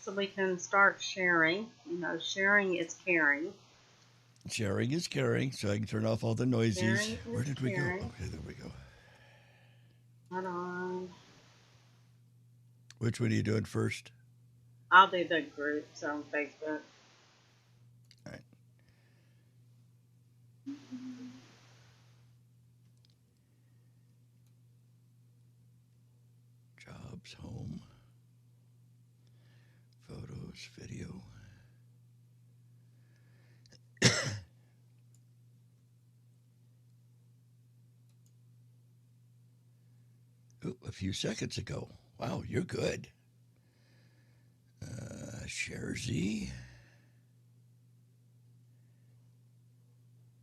so we can start sharing. You know, sharing is caring. Sharing is caring, so I can turn off all the noisies. Sharing Where is did we go? caring. Okay, there we go. Hold on. Which one are you doing first? I'll do the groups on Facebook. All right. Jobs, home, photos, video. Ooh, a few seconds ago. Wow, you're good. Share Z.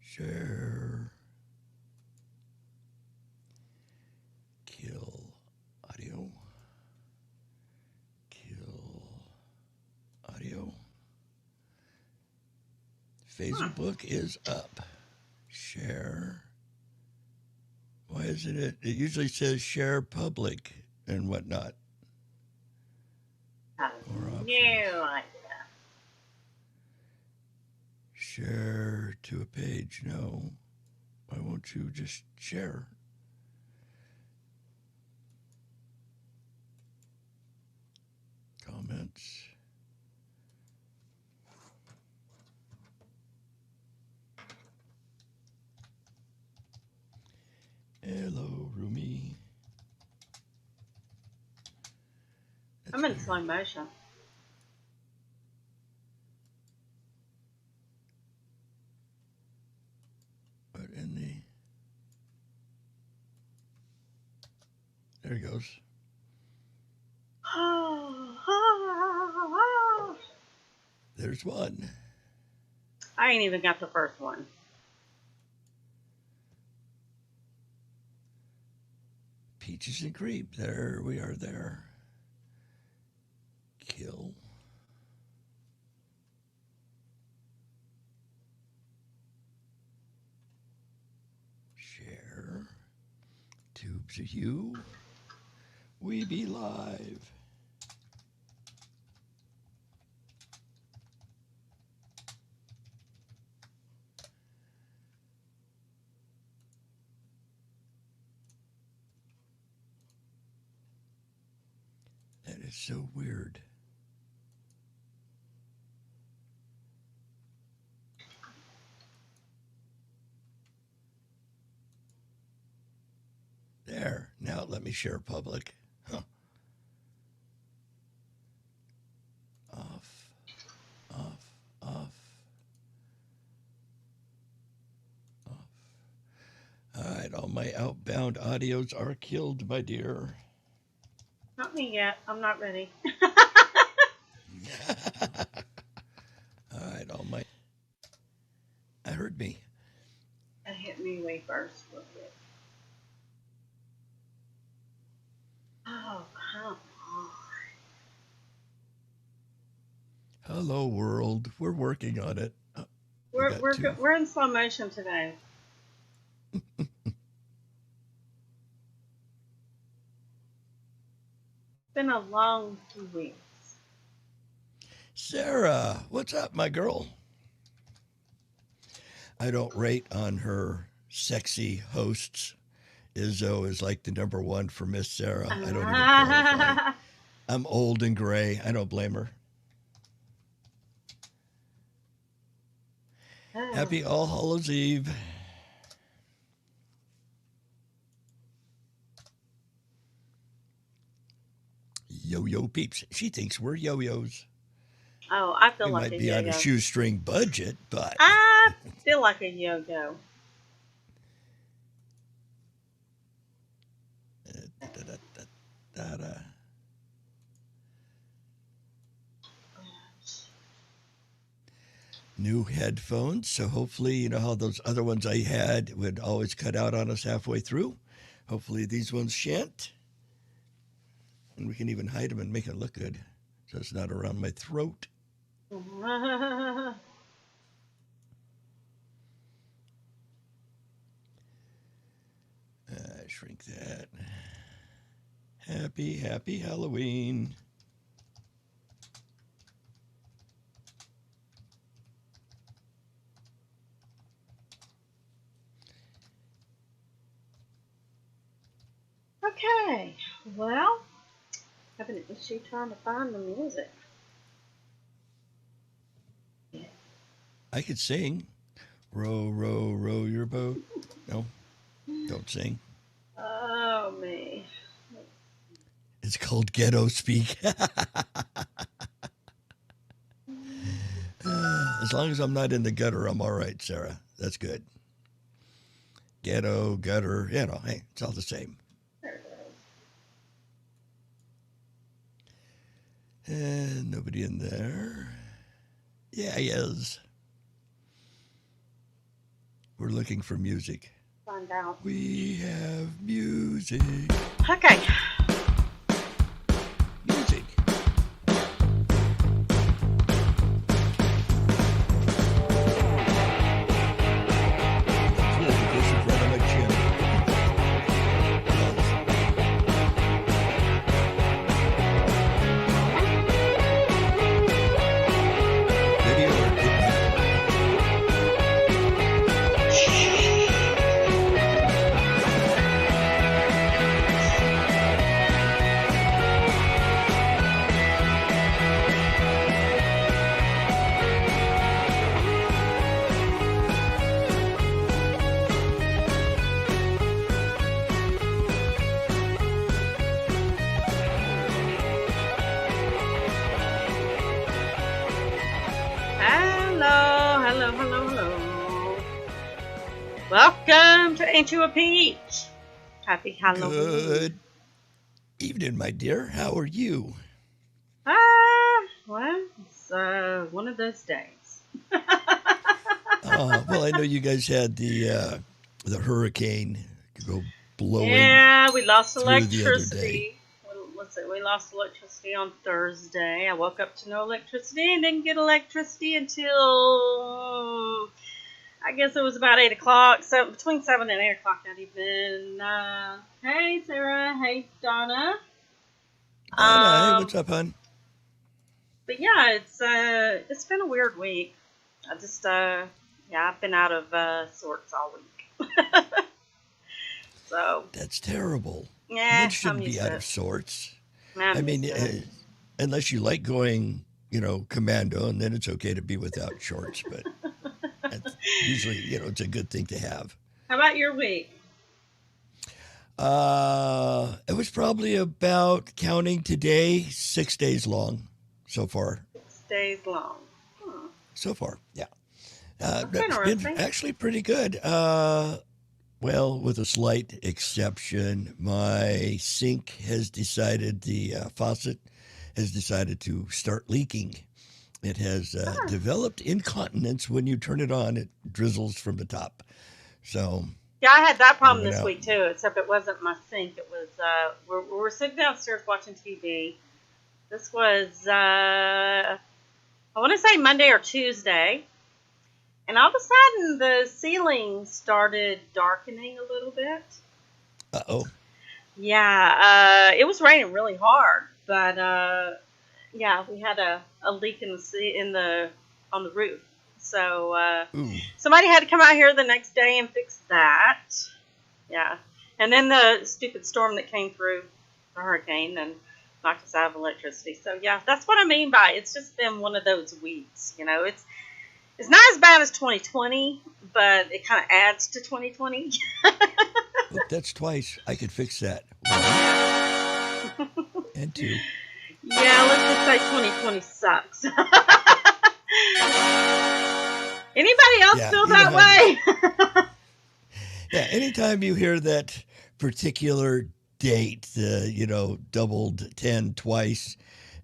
Share. Kill audio. Kill audio. Facebook is up. Share. Why isn't it? It usually says share public and whatnot. More options. No idea. Share to a page. No. Why won't you just share? Comments. Hello, Rumi. I'm in slow motion. But in the. There he goes. There's one. I ain't even got the first one. Peaches and cream. There we are there. Kill. Share. Tubes of you. We be live. That is so weird. There. Now let me share public. Huh. Off. Off. Off. Off. All right. All my outbound audios are killed, my dear. Not me yet. I'm not ready. All right. All my. I heard me. It hit me way first real quick. Oh, come on. Hello, world. We're working on it. We're in slow motion today. It's been a long 2 weeks. Sarah, what's up, my girl? I don't rate on her sexy hosts. Izzo is like the number one for Miss Sarah. I don't even qualify. I'm old and gray. I don't blame her. Happy All Hallows Eve. Yo-yo peeps. She thinks we're yo-yos. Oh, I feel We like might a be on yo-yo. a shoestring budget, but I feel like a yo-yo. New headphones, so hopefully, you know how those other ones I had would always cut out on us halfway through. Hopefully these ones shan't. And we can even hide them and make it look good so it's not around my throat. Shrink that. Happy Halloween. Okay, well, having an issue trying to find the music. I could sing. Row, row, row your boat. No, don't sing. Oh, me. It's called ghetto speak. As long as I'm not in the gutter, I'm all right, Sarah. That's good. Ghetto, gutter, hey, it's all the same. There it is. And nobody in there. Yeah, he is. We're looking for music. Find out. We have music. Okay. Music. Hello. Welcome to Ain't You a Peach? Happy Halloween. Good evening, my dear. How are you? Well, it's one of those days. Well, I know you guys had the hurricane go blowing. Yeah, we lost through the other day. electricity. Let's see, we lost electricity on Thursday. I woke up to no electricity and didn't get electricity until I guess it was about 8 o'clock. So between 7 and 8 o'clock that evening. Hey Sarah, hey Donna. Hey, what's up, hon? But yeah, it's been a weird week. I just I've been out of sorts all week. So That's terrible. yeah, One shouldn't be out of sorts. I mean, unless you like going, commando, and then it's okay to be without shorts. But that's usually, it's a good thing to have. How about your week? It was probably about, counting today, 6 days long so far. 6 days long. So far, yeah. That's It's been interesting. actually pretty good. Well, with a slight exception, my sink has decided, the faucet has decided to start leaking. It has developed incontinence. When you turn it on, it drizzles from the top. So Yeah, I had that problem went this out. week too, except it wasn't my sink. It was we were sitting downstairs watching TV. This was I want to say Monday or Tuesday, and all of a sudden the ceiling started darkening a little bit. Uh-oh. Yeah, it was raining really hard, but yeah, we had a leak on the roof. So Ooh. somebody had to come out here the next day and fix that. Yeah. And then the stupid storm that came through, the hurricane, and knocked us out of electricity. So yeah, that's what I mean by it's just been one of those weeks. It's not as bad as 2020, but it kind of adds to 2020. Oop, that's twice. I could fix that. One and two. Yeah, let's just say 2020 sucks. Anybody else Yeah, feel you know that way? Yeah, anytime you hear that particular date, doubled 10 twice,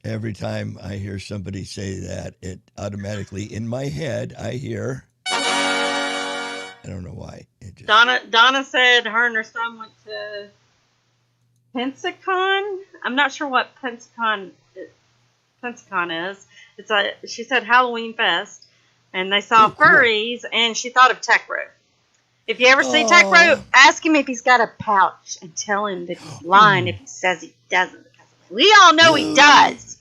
every time I hear somebody say that, it automatically, in my head, I hear, I don't know why. It just, Donna said her and her son went to Pensacon. I'm not sure what Pensacon is. She said Halloween Fest, and they saw Ooh, cool. furries, and she thought of Tech Row. If you ever see Tech Aw. Row, ask him if he's got a pouch and tell him that he's lying if he says he doesn't. Because we all know he No. does.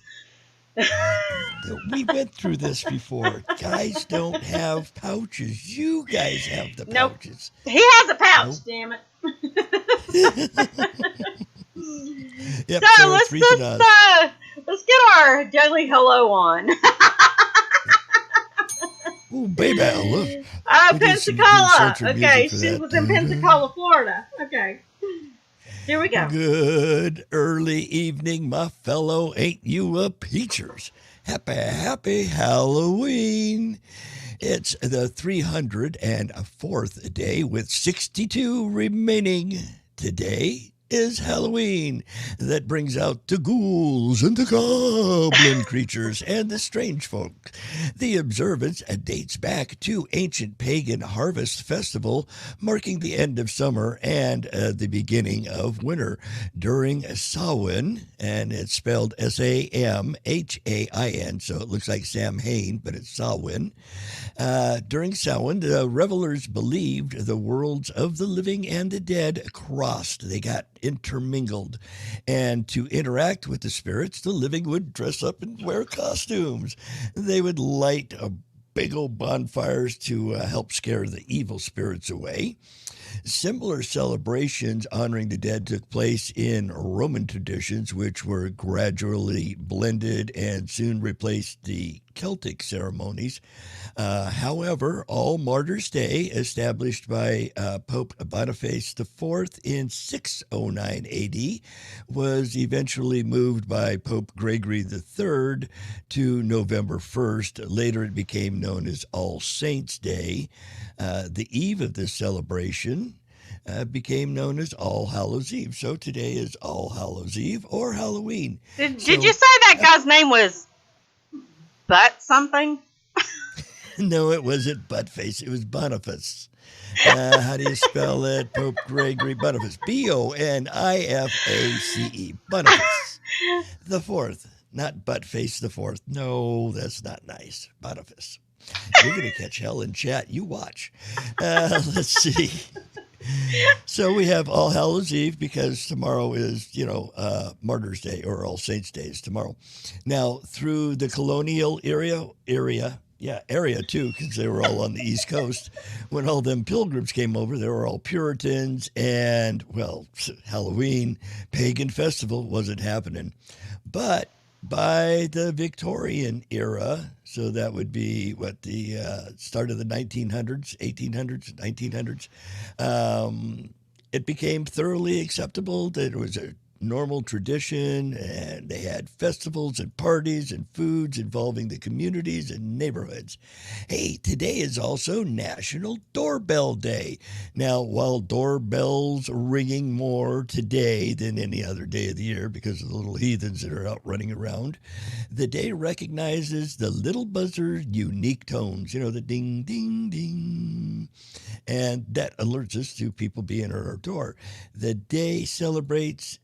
We went through this before. Guys don't have pouches. You guys have the Nope. pouches. He has a pouch, Nope. damn it. Yep, So so it's let's Wreath and let's Oz. let's get our deadly hello on. Oh, baby, look. We did some good Pensacola. sultry music Okay, for she that. was in Pensacola, Florida. Okay, here we go. Good early evening, my fellow Ain't You a Peachers. Happy Halloween. It's the 304th day with 62 remaining. Today is Halloween. That brings out the ghouls and the goblin creatures and the strange folk. The observance dates back to ancient pagan harvest festival marking the end of summer and the beginning of winter during Samhain, and it's spelled Samhain, so it looks like Sam Hain, but it's Samhain. During Samhain, the revelers believed the worlds of the living and the dead crossed. They got intermingled. And to interact with the spirits, the living would dress up and wear costumes. They would light big old bonfires to help scare the evil spirits away. Similar celebrations honoring the dead took place in Roman traditions, which were gradually blended and soon replaced the Celtic ceremonies. However, All Martyrs' Day, established by Pope Boniface IV in 609 AD, was eventually moved by Pope Gregory III to November 1st. Later, it became known as All Saints' Day. The eve of this celebration became known as All Hallows Eve. So today is All Hallows Eve or Halloween. Did you say that guy's name was Butt something? No, it wasn't Buttface. It was Boniface. How do you spell that? Pope Gregory Boniface. Boniface. Boniface the fourth. Not Buttface the fourth. No, that's not nice. Boniface. You're going to catch hell in chat. You watch. Let's see. So we have All Hallows Eve because tomorrow is, Martyrs' Day or All Saints' Day is tomorrow. Now, through the colonial area too, because they were all on the East Coast. When all them pilgrims came over, they were all Puritans, and, Halloween, pagan festival wasn't happening. But by the Victorian era, so that would be the start of the 1900s, 1800s, 1900s, it became thoroughly acceptable that it was a normal tradition, and they had festivals and parties and foods involving the communities and neighborhoods. Hey, today is also National Doorbell Day. Now, while doorbells are ringing more today than any other day of the year because of the little heathens that are out running around, the day recognizes the little buzzer's unique tones, the ding, ding, ding. And that alerts us to people being at our door. The day celebrates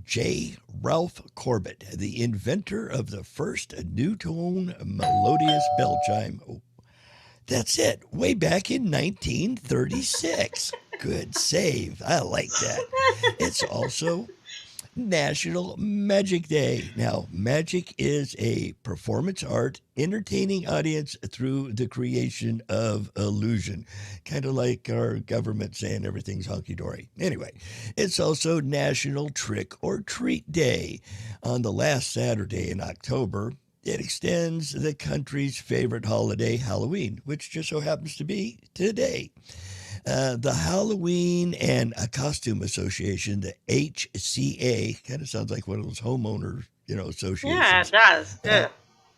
J. Ralph Corbett, the inventor of the first new-tone melodious bell chime. Oh, that's it, way back in 1936. Good save. I like that. It's also National Magic Day. Now, magic is a performance art entertaining audience through the creation of illusion. Kind of like our government saying everything's hunky-dory. Anyway, it's also National Trick or Treat Day. On the last Saturday in October, it extends the country's favorite holiday, Halloween, which just so happens to be today. The Halloween and Costume Association, the HCA, kind of sounds like one of those homeowners, associations. Yeah, it does. Yeah.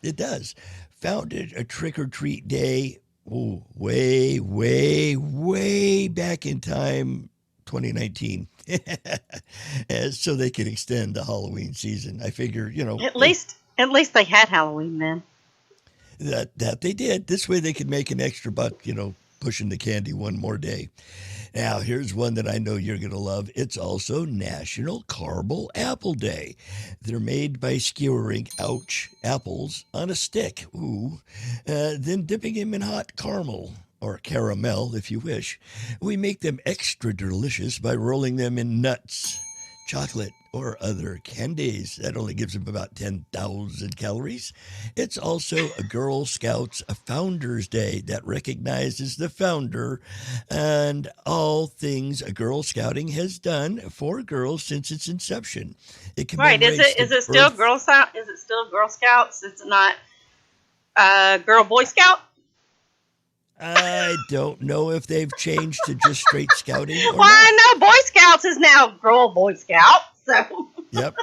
It does. Founded a trick-or-treat day way, way, way back in time, 2019, so they can extend the Halloween season. I figure, At least they had Halloween then. That they did. This way they could make an extra buck, pushing the candy one more day. Now, here's one that I know you're going to love. It's also National Caramel Apple Day. They're made by skewering, apples on a stick, then dipping them in hot caramel, or caramel if you wish. We make them extra delicious by rolling them in nuts. chocolate, or other candies. That only gives them about 10,000 calories. It's also a Girl Scouts a Founders Day that recognizes the founder and all things a Girl Scouting has done for girls since its inception. It Right. commemorates the Is it still birth. Girl Scout? Is it still Girl Scouts? It's not Girl Boy Scout? I don't know if they've changed to just straight scouting Well, or not. I know Boy Scouts is now Girl Boy Scout. So Yep.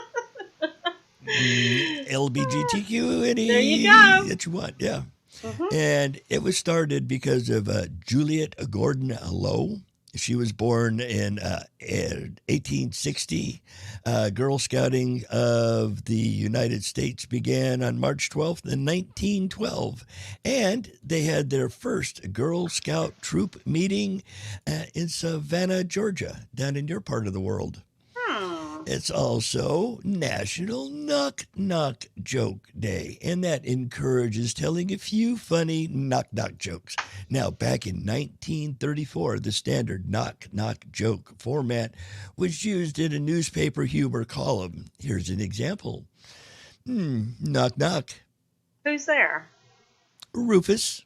LBGTQ, there you any go. that you want, yeah. Hmm. And it was started because of Juliet Gordon Low. She was born in 1860. Girl Scouting of the United States began on March 12th in 1912. And they had their first Girl Scout troop meeting in Savannah, Georgia, down in your part of the world. Hmm. It's also National Knock Knock Joke Day, and that encourages telling a few funny knock knock jokes. Now, back in 1934, the standard knock knock joke format was used in a newspaper humor column. Here's an example. Knock knock. Who's there? Rufus.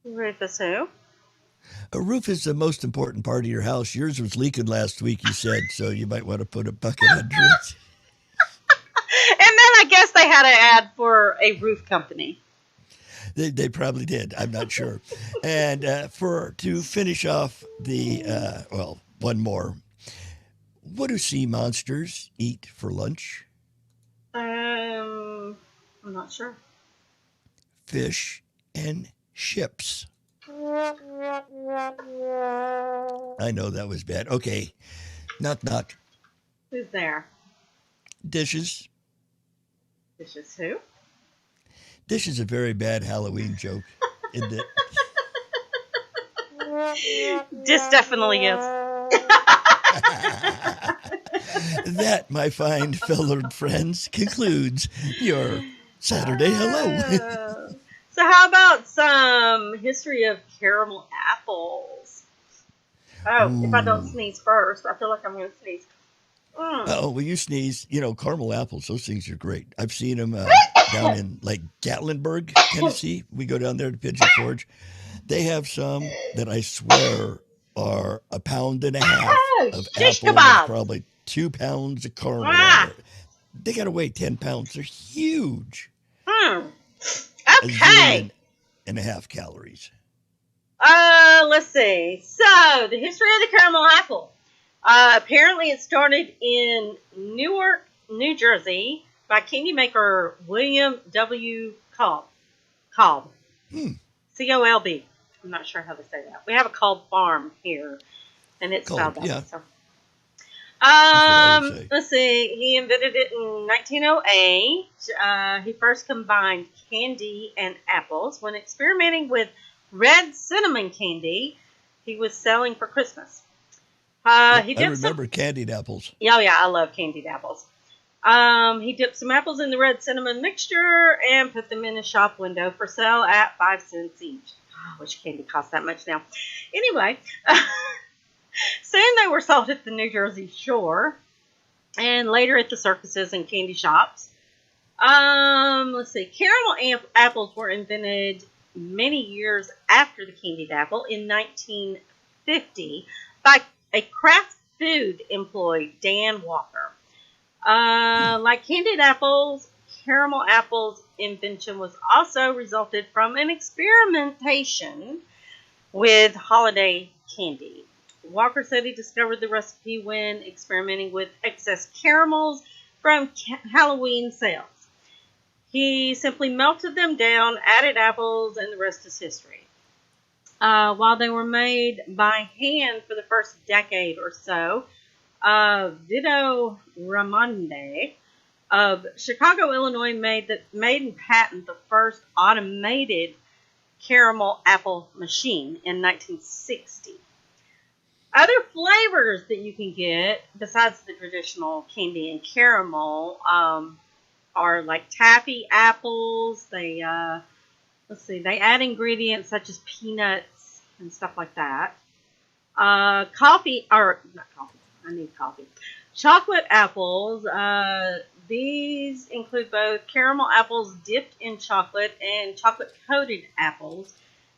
Rufus who? A roof is the most important part of your house. Yours was leaking last week, you said, so you might want to put a bucket under it. And then I guess they had an ad for a roof company. They probably did. I'm not sure. And to finish off the one more. What do sea monsters eat for lunch? I'm not sure. Fish and ships. I know that was bad. Okay. Knock knock. Who's there? Dishes. This is who? This is a very bad Halloween joke, isn't it? This definitely is. That, my fine fellow friends, concludes your Saturday hello. So how about some history of caramel apples? Oh, if I don't sneeze first, I feel like I'm going to sneeze. Oh, when you sneeze, caramel apples, those things are great. I've seen them down in like Gatlinburg, Tennessee. We go down there to Pigeon Forge. They have some that I swear are 1.5 pounds of Shish apple. kebabs. Probably 2 pounds of caramel on it. They got to weigh 10 pounds. They're huge. Okay. 1.5 calories. Let's see. So, the history of the caramel apple. Apparently, it started in Newark, New Jersey, by candy maker William W. Kolb. Kolb. C-O-L-B. I'm not sure how to say that. We have a Kolb farm here, and it's spelled that way. So. Let's see. He invented it in 1908. He first combined candy and apples when experimenting with red cinnamon candy he was selling for Christmas. I remember candied apples. Oh, yeah, I love candied apples. He dipped some apples in the red cinnamon mixture and put them in a shop window for sale at 5 cents each. I wish candy cost that much now. Anyway, soon they were sold at the New Jersey shore and later at the circuses and candy shops. Let's see. Caramel apples were invented many years after the candied apple in 1950 by a Kraft Food employee, Dan Walker. Like candied apples, caramel apples' invention was also resulted from an experimentation with holiday candy. Walker said he discovered the recipe when experimenting with excess caramels from Halloween sales. He simply melted them down, added apples, and the rest is history. While they were made by hand for the first decade or so, Vito Raimondi of Chicago, Illinois, made and patented the first automated caramel apple machine in 1960. Other flavors that you can get besides the traditional candy and caramel are like taffy apples. They add ingredients such as peanuts and stuff like that. Not coffee. I need coffee. chocolate apples. These include both caramel apples dipped in chocolate and chocolate coated apples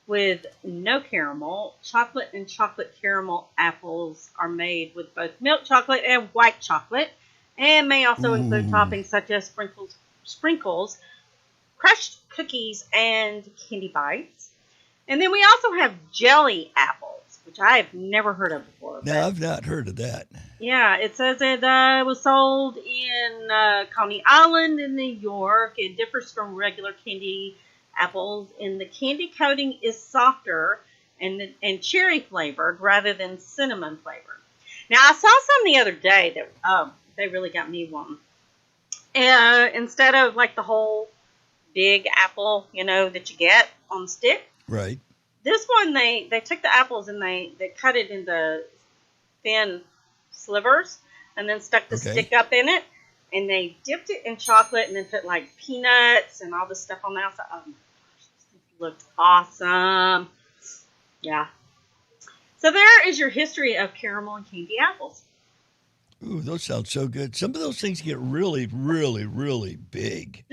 with no caramel. Chocolate and chocolate caramel apples are made with both milk chocolate and white chocolate, and may also include Ooh. toppings such as sprinkles, crushed cookies, and candy bites. And then we also have jelly apples, which I have never heard of before. Now, I've not heard of that. Yeah, it says it was sold in Coney Island in New York. It differs from regular candy apples, and the candy coating is softer and cherry flavored rather than cinnamon flavored. Now, I saw some the other day that they really got me one. Instead of like the whole big apple, that you get on the stick. Right. This one, they took the apples and they cut it into thin slivers and then stuck the stick up in it. And they dipped it in chocolate and then put like peanuts and all this stuff on the outside. Oh my gosh, this looked awesome. Yeah. So there is your history of caramel and candy apples. Ooh, those sound so good. Some of those things get really, really, really big.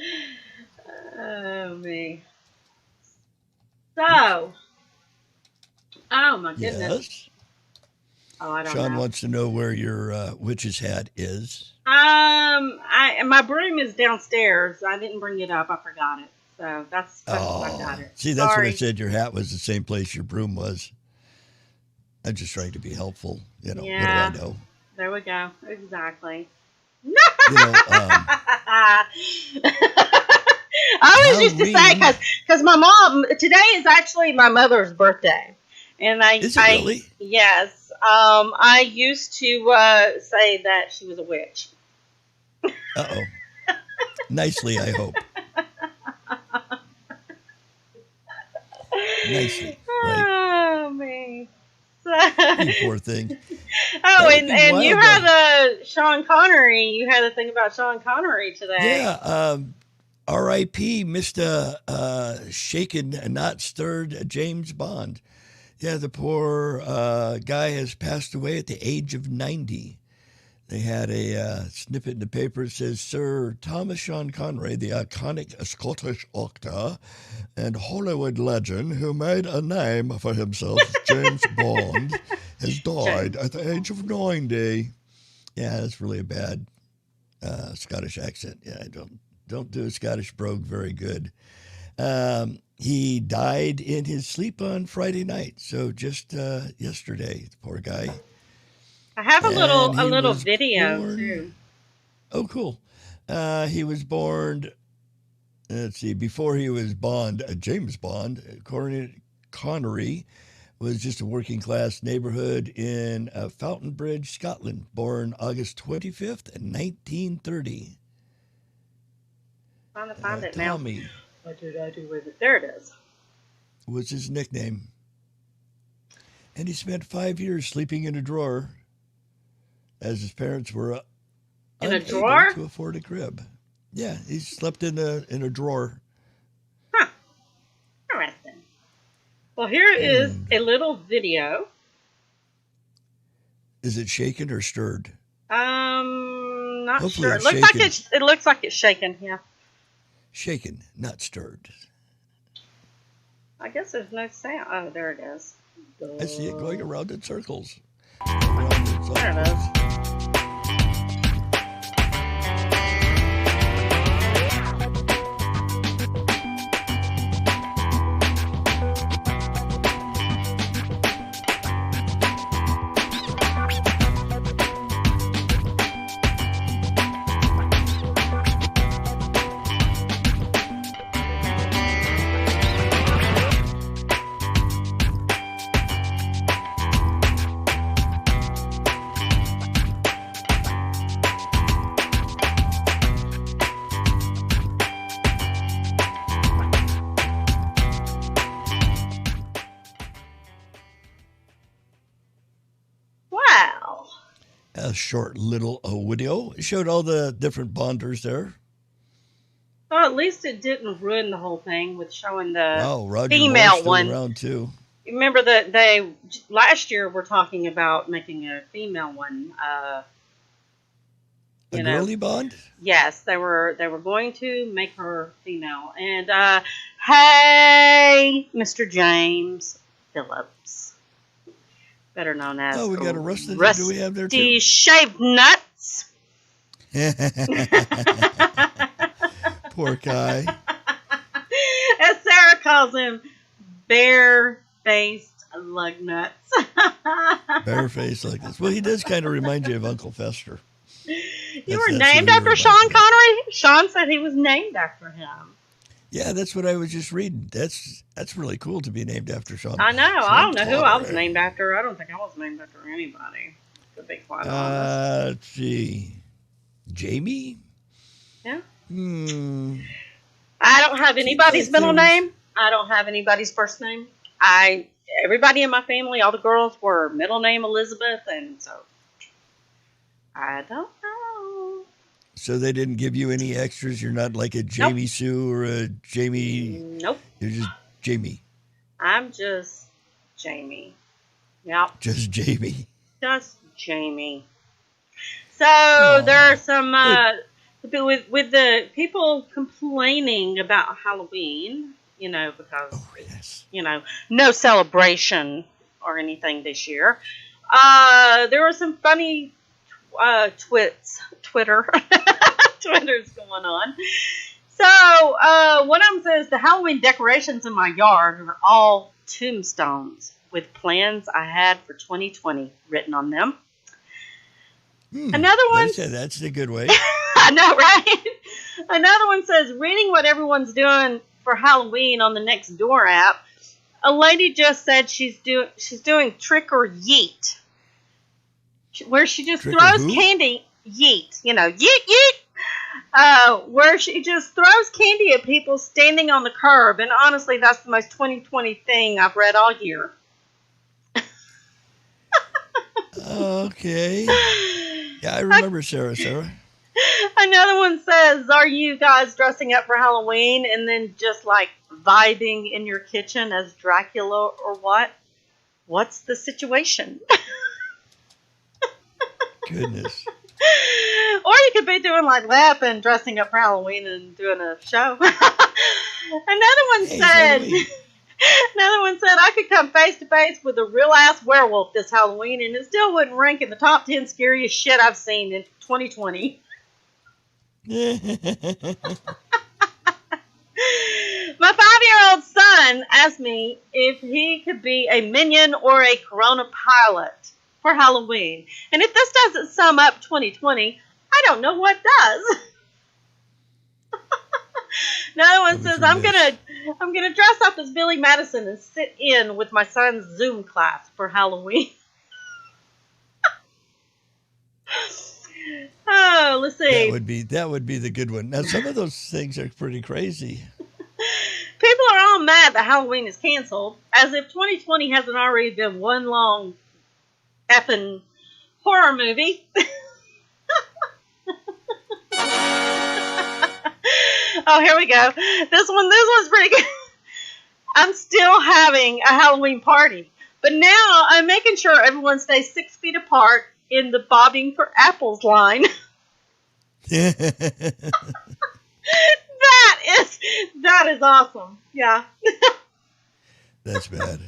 Oh, me. So, oh my goodness. Yes. Oh, I don't Sean know. wants to know where your witch's hat is. My broom is downstairs. I didn't bring it up. I forgot it. So that's I got it. See, that's Sorry. what I said. Your hat was the same place your broom was. I'm just trying to be helpful. Yeah. What do I know? There we go. Exactly. I always used to say, because my mom, today is actually my mother's birthday. And Is it really? Yes. I used to say that she was a witch. Uh-oh. Nicely, I hope. Nicely, right? Oh, me. You poor thing. Oh, and you had Sean Connery. You had a thing about Sean Connery today. Yeah. R.I.P. Mr. Shaken and Not Stirred James Bond. Yeah, the poor guy has passed away at the age of 90. They had a snippet in the paper that says, Sir Thomas Sean Connery, the iconic Scottish actor and Hollywood legend who made a name for himself as James Bond, has died at the age of 90. Yeah, that's really a bad Scottish accent. Yeah, I don't do a Scottish brogue very good. He died in his sleep on Friday night, so just yesterday, the poor guy. I have a little video too. Oh, cool. He was born, let's see, before he was James Bond, Connery was just a working class neighborhood in Fountainbridge, Scotland, born August 25th, 1930. Trying to find it Tommy now. What did I do with it? There it is. Was his nickname. And he spent 5 years sleeping in a drawer as his parents were unable to afford a crib. Yeah, he slept in a drawer. Huh. Interesting. Well, here is a little video. Is it shaken or stirred? Not Hopefully sure. It looks like it's shaken. Yeah. Shaken, not stirred. I guess there's no sound. Oh, there it is. I see it going around in circles. There it is. A short little video. It showed all the different Bonders there. Well, at least it didn't ruin the whole thing with showing the Roger female Moore's still one. around too. Remember that they last year were talking about making a female one A You know, girly bond? yes, they were going to make her female. And hey, Mr. James Phillips, better known as Oh, we got a Rusty. Do we have there Rusty too? Shaved Nuts. Poor guy. As Sarah calls him, bare-faced lug nuts. Bare face like this. Well, he does kind of remind you of Uncle Fester. You were That's named who he after reminds Sean me of. Connery? Sean said he was named after him. Yeah, that's what I was just reading. That's really cool to be named after Sean. I know. I don't know who I was Connery. named after. I don't think I was named after anybody, to be quite honest. Let's see. Jamie? Yeah. I I don't have anybody's think middle there was- name. I don't have anybody's first name. Everybody in my family, all the girls were middle name Elizabeth, and so I don't know. So they didn't give you any extras? You're not like a Jamie Sue or a Jamie. Nope. You're just Jamie. I'm just Jamie. Yep. Just Jamie. Just Jamie. So there are some with the people complaining about Halloween, because Oh, yes. no celebration or anything this year. There were some funny Twitter Twitter's going on. So one of them says the Halloween decorations in my yard are all tombstones with plans I had for 2020 written on them. Another one. That's a good way. I know, right? Another one says, reading what everyone's doing for Halloween on the Nextdoor app, a lady just said she's doing trick or yeet, where she just Trick or throws who? candy. Yeet, yeet yeet. Where she just throws candy at people standing on the curb, and honestly, that's the most 2020 thing I've read all year. Okay. Yeah, I remember Sarah. Another one says, are you guys dressing up for Halloween and then just like vibing in your kitchen as Dracula or what? What's the situation? Goodness. Or you could be doing like that and dressing up for Halloween and doing a show. Another one Hey, said, Halloween. I could come face to face with a real ass werewolf this Halloween and it still wouldn't rank in the top 10 scariest shit I've seen in 2020. My 5-year-old son asked me if he could be a minion or a Corona pilot for Halloween. And if this doesn't sum up 2020, I don't know what does. Another one says, I'm gonna dress up as Billy Madison and sit in with my son's Zoom class for Halloween. Oh, let's see. That would be the good one. Now some of those things are pretty crazy. People are all mad that Halloween is canceled, as if 2020 hasn't already been one long effing horror movie. Oh, here we go. This one's pretty good. I'm still having a Halloween party, but now I'm making sure everyone stays 6 feet apart in the bobbing for apples line. That is awesome. Yeah. That's bad.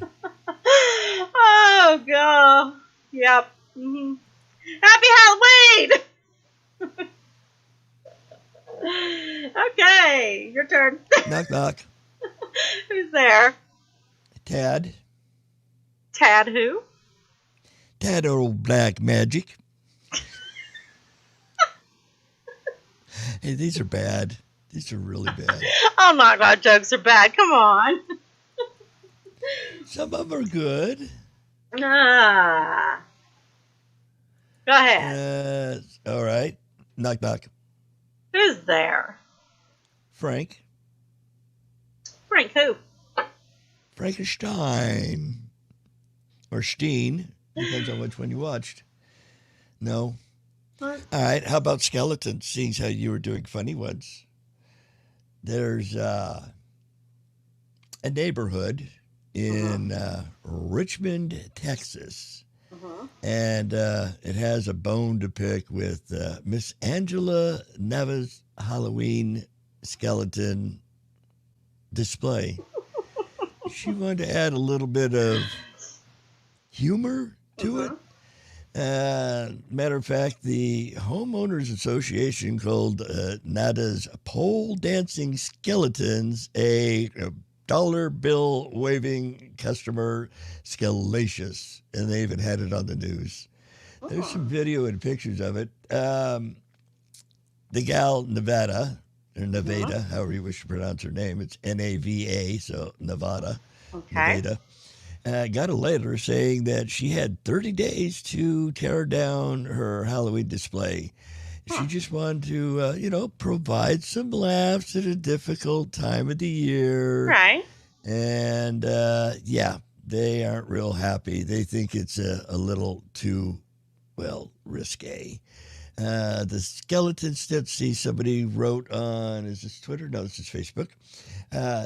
Oh god. Yep. Mm-hmm. Happy Halloween. Okay, your turn. Knock knock. Who's there? Tad. Tad who? Tad old black magic. Hey, these are bad. These are really bad. Oh, knock knock jokes are bad. Come on. Some of them are good. Ah. Go ahead. All right. Knock knock. Who's there? Frank. Frank who? Frankenstein. Or Steen. Depends on which one you watched. No. What? All right. How about skeletons? Seeing how you were doing funny ones. There's a neighborhood in Richmond, Texas. Mhm. And it has a bone to pick with Miss Angela Neva's Halloween skeleton display. She wanted to add a little bit of humor to it. Mhm. Matter of fact, the Homeowners Association called Nada's pole dancing skeletons a dollar bill waving customer skeletions, and they even had it on the news. There's some video and pictures of it. The gal Nevada, or Mhm. Nevada, however you wish to pronounce her name, it's Nava, so Nevada, Okay. Nevada, got a letter saying that she had 30 days to tear down her Halloween display. She Huh. just wanted to, provide some laughs at a difficult time of the year. Right. And yeah, they aren't real happy. They think it's a little too, well, risque. The skeleton strip, see, somebody wrote on, is this Twitter? No, this is Facebook.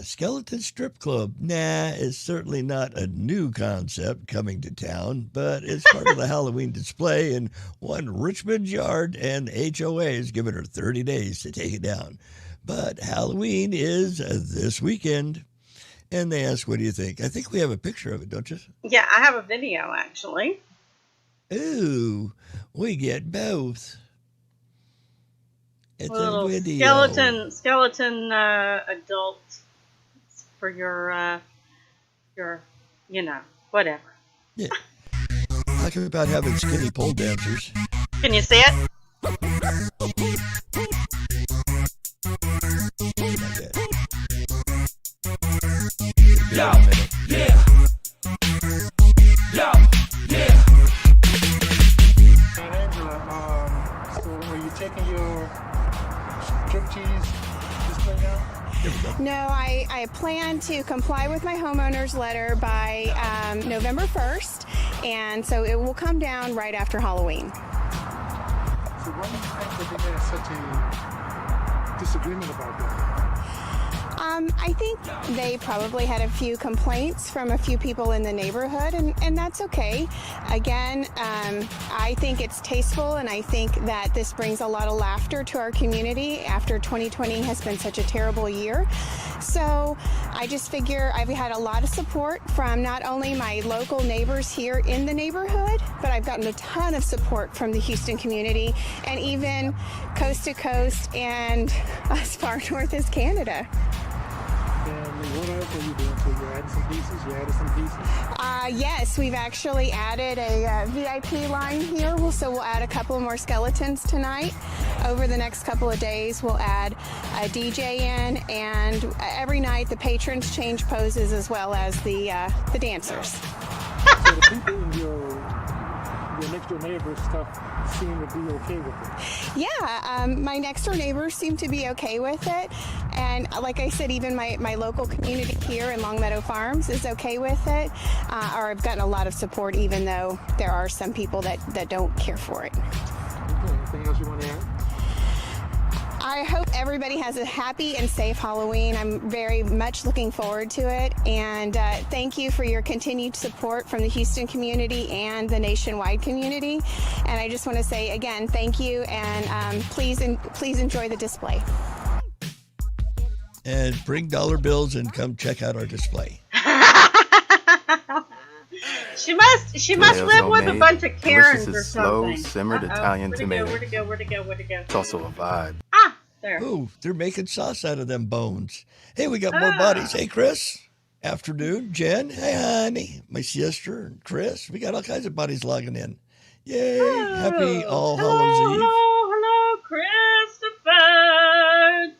Skeleton Strip Club. Nah, it's certainly not a new concept coming to town, but it's part of the Halloween display in one Richmond yard, and HOA has given her 30 days to take it down. But Halloween is this weekend. And they ask, what do you think? I think we have a picture of it, don't you? Yeah, I have a video actually. Ooh, we get both. A It's a little video. skeleton adult for your whatever. Yeah. Talk about having skinny pole dancers. Can you see it? Yo, yeah. Yo, yeah. Hey Angela, so are you taking your striptease display now? No, I plan to comply with my homeowner's letter by November 1st, and so it will come down right after Halloween. So why do you think that they had such a disagreement about that? I think they probably had a few complaints from a few people in the neighborhood, and that's okay. Again, I think it's tasteful, and I think that this brings a lot of laughter to our community after 2020 has been such a terrible year. So I just figure I've had a lot of support from not only my local neighbors here in the neighborhood, but I've gotten a ton of support from the Houston community and even coast to coast and as far north as Canada. And what else are you doing? So you added some pieces? You added some pieces? Yes, we've actually added a VIP line here, so we'll add a couple more skeletons tonight. Over the next couple of days, we'll add a DJ in, and every night the patrons change poses as well as the dancers. So the people in your next door neighbors stuff seem to be okay with it. Yeah, my next door neighbors seem to be okay with it. And like I said, even my local community here in Longmeadow Farms is okay with it. Or I've gotten a lot of support, even though there are some people that don't care for it. Okay, anything else you want to add? I hope everybody has a happy and safe Halloween. I'm very much looking forward to it. And thank you for your continued support from the Houston community and the nationwide community. And I just want to say again, thank you, and please enjoy the display. And bring dollar bills and come check out our display. She must live with a bunch of Karens or Delicious slow something. simmered Italian tomato. Where'd it go? It's also a vibe. Ah, there. Ooh, they're making sauce out of them bones. Hey, we got more bodies. Hey, Chris. Afternoon. Jen. Hey, honey. My sister and Chris. We got all kinds of bodies logging in. Yay. Happy All Hallows Eve. Hello, Christopher.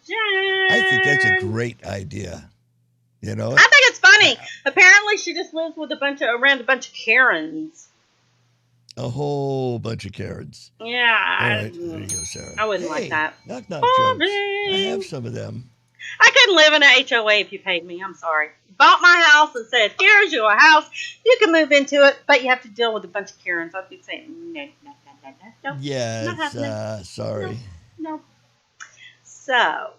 Jen. I think that's a great idea. You know? I think it's funny. Apparently, she just lives with around a bunch of Karens. A whole bunch of Karens. Yeah. All right. There you go, Sarah. I wouldn't like that. Knock knock jokes. Boring. I have some of them. I couldn't live in an HOA if you paid me. I'm sorry. You bought my house and said, here's your house. You can move into it, but you have to deal with a bunch of Karens. I'd be saying, no. Yeah, Not happening. sorry. No. So, oh,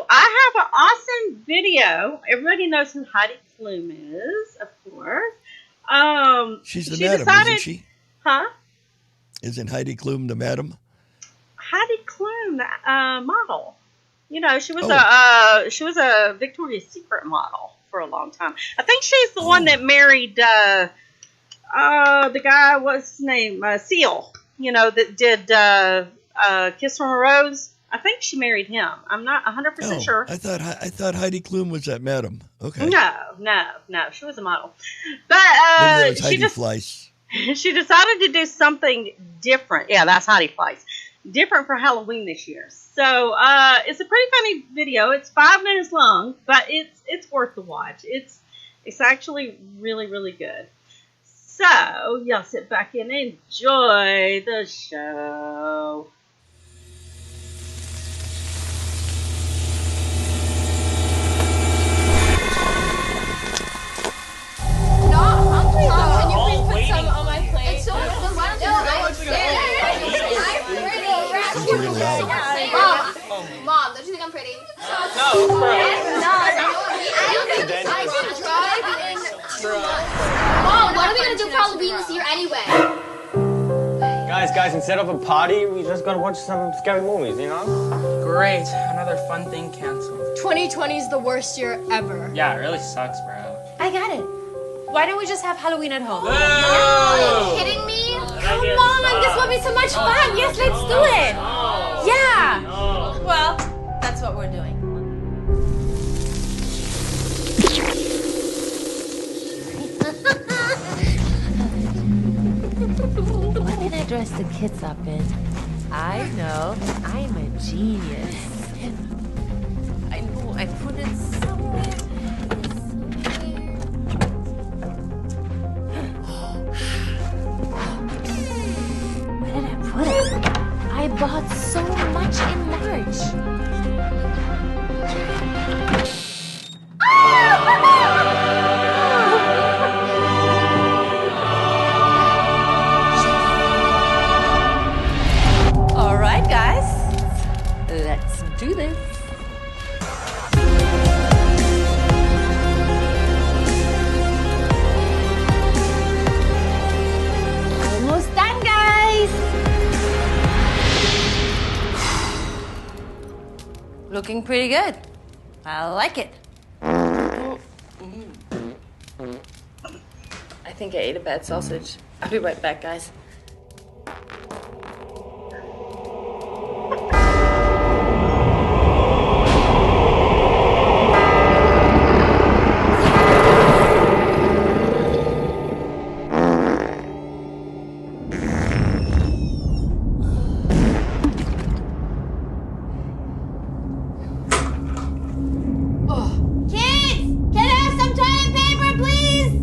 I have an awesome video. Everybody knows who Heidi Klum is, of course. She's the she madam, decided, isn't she? huh? Isn't Heidi Klum the madam? Heidi Klum, model. You know, she was a Victoria's Secret model for a long time. I think she's the one that married the guy. What's his name? Seal. You know, that did Kiss from a Rose. I think she married him. I'm not 100% sure. I thought Heidi Klum was that madam. Okay. No. She was a model, but Maybe that was Heidi she just Fleiss. she decided to do something different. Yeah, that's Heidi Fleiss. Different for Halloween this year. So it's a pretty funny video. It's 5 minutes long, but it's worth the watch. It's actually really, really good. So y'all sit back and enjoy the show. Can you please put some on my plate? It's so good. It's really loud. Mom, don't you think I'm pretty? Mom, what are we gonna do for Halloween this year anyway? Guys, instead of a party, we just gotta watch some scary movies, you know? Great, another fun thing canceled. 2020 is the worst year ever. Yeah, it really sucks, bro. I got it. Why don't we just have Halloween at home? Are you kidding me? Come on, this will be so much fun. Yes, let's do it. Yeah. Well, that's what we're doing. What can I dress the kids up in? I know. I'm a genius. I know. I put it somewhere. Where did I put it? I bought so much in March. All right, guys. Let's do this. Almost done, guys. Looking pretty good. I like it. I think I ate a bad sausage. I'll be right back, guys. Kids, can I have some toilet paper, please?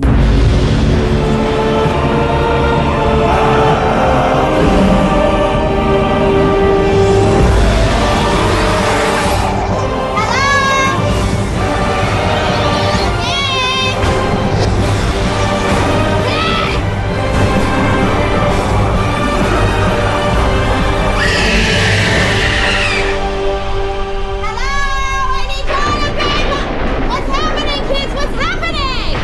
Hello? I need toilet paper! What's happening, kids? What's happening?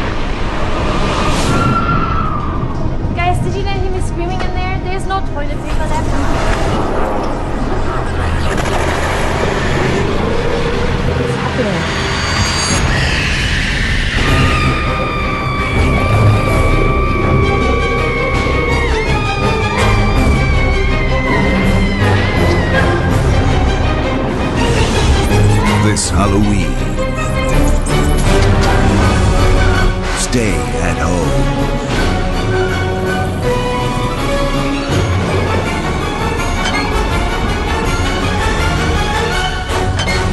Guys, did you not hear me screaming in there? There's no toilet paper left. What's happening? This Halloween, stay at home.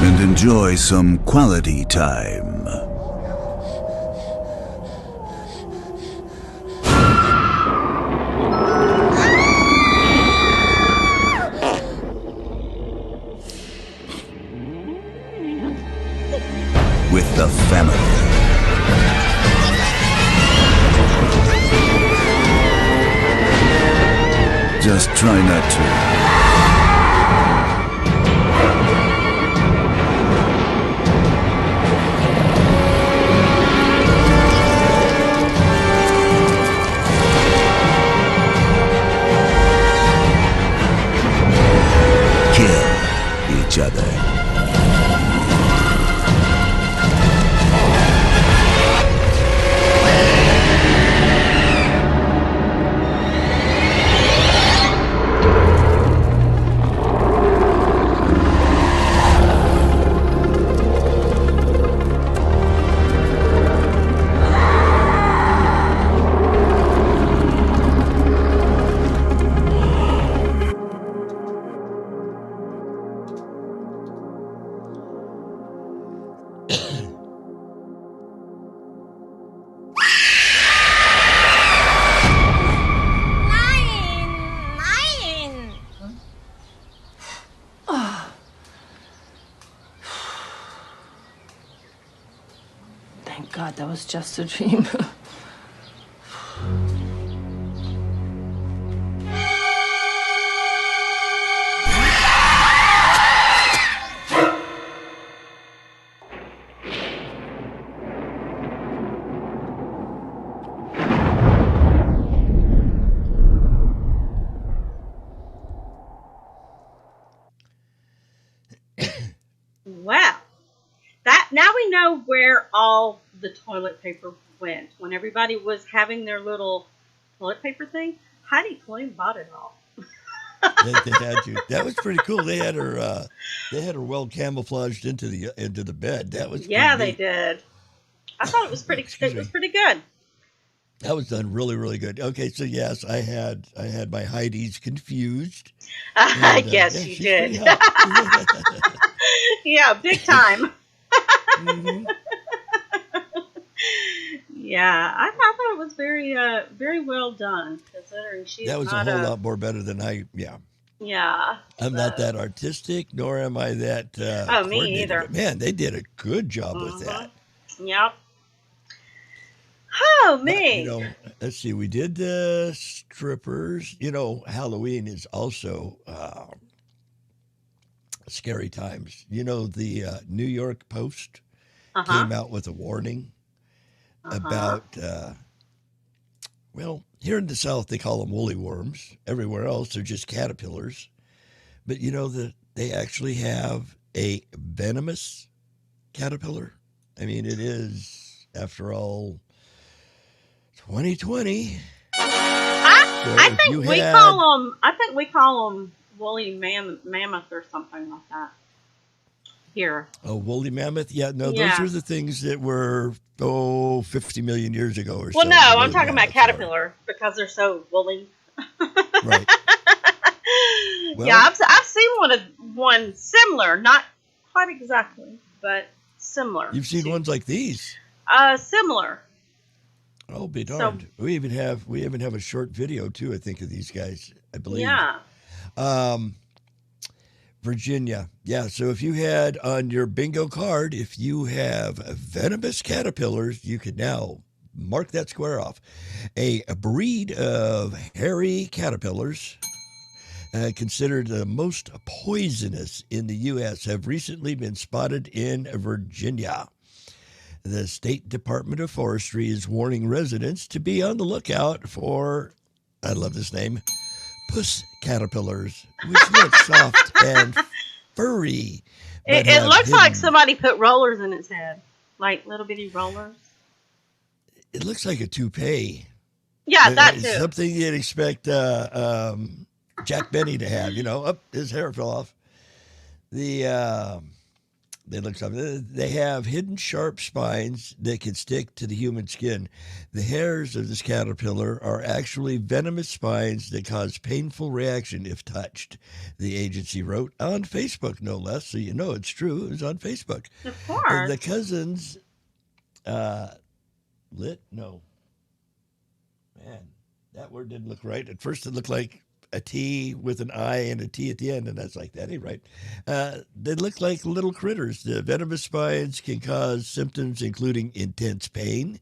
And enjoy some quality time. With the family. Just try not to. together. Thank God that was just a dream. Wow. That now we know where all the toilet paper went. When everybody was having their little toilet paper thing, Heidi Klum bought it all. They had to. That was pretty cool. They had her well camouflaged into the bed. That was Yeah, pretty they neat. did. I thought it was pretty. Excuse It was me. pretty good. That was done really, really good. Okay, so yes, I had my Heidi's confused. And, Yes, yeah, you she's did. pretty hot. Yeah, big time. Mhm. Yeah, I thought it was very well done, considering she's That was a not whole lot more better than yeah. Yeah. I'm not that artistic, nor am I that Oh, me coordinated, either. but man, they did a good job with that. Yep. Oh, But, me. let's see, we did the strippers. Halloween is also scary times. The New York Post came out with a warning about, here in the South, they call them woolly worms. Everywhere else, they're just caterpillars. But they actually have a venomous caterpillar. I mean, it is, after all, 2020. I think we call them woolly mammoth or something like that. Here. A woolly mammoth? Yeah, no, Yeah. those are the things that were, 50 million years ago or so. Well, no, I'm woolly talking about mammoths were. caterpillar because they're so woolly. Right. Well, Yeah, I've seen one similar, not quite exactly, but similar. you've seen ones like these. Similar. Oh, be So- darned. We even have a short video too, I think, of these guys, I believe. Yeah. Virginia. Yeah, so if you had on your bingo card, if you have venomous caterpillars, you could now mark that square off. A breed of hairy caterpillars considered the most poisonous in the U.S. have recently been spotted in Virginia. The State Department of Forestry is warning residents to be on the lookout for, I love this name, puss caterpillars, which look soft and furry. but It have looks like hidden- somebody put rollers in its head, like little bitty rollers. It looks like a toupee. Yeah, that It's too. something you'd expect Jack Benny to have. His hair fell off. They look something. They have hidden sharp spines that can stick to the human skin. The hairs of this caterpillar are actually venomous spines that cause painful reaction if touched. The agency wrote on Facebook, no less, so you know it's true. It was on Facebook. Of course. The cousins, Man, that word didn't look right. At first, it looked like a T with an I and a T at the end, and that's like, that ain't right. They look like little critters. The venomous spines can cause symptoms including intense pain,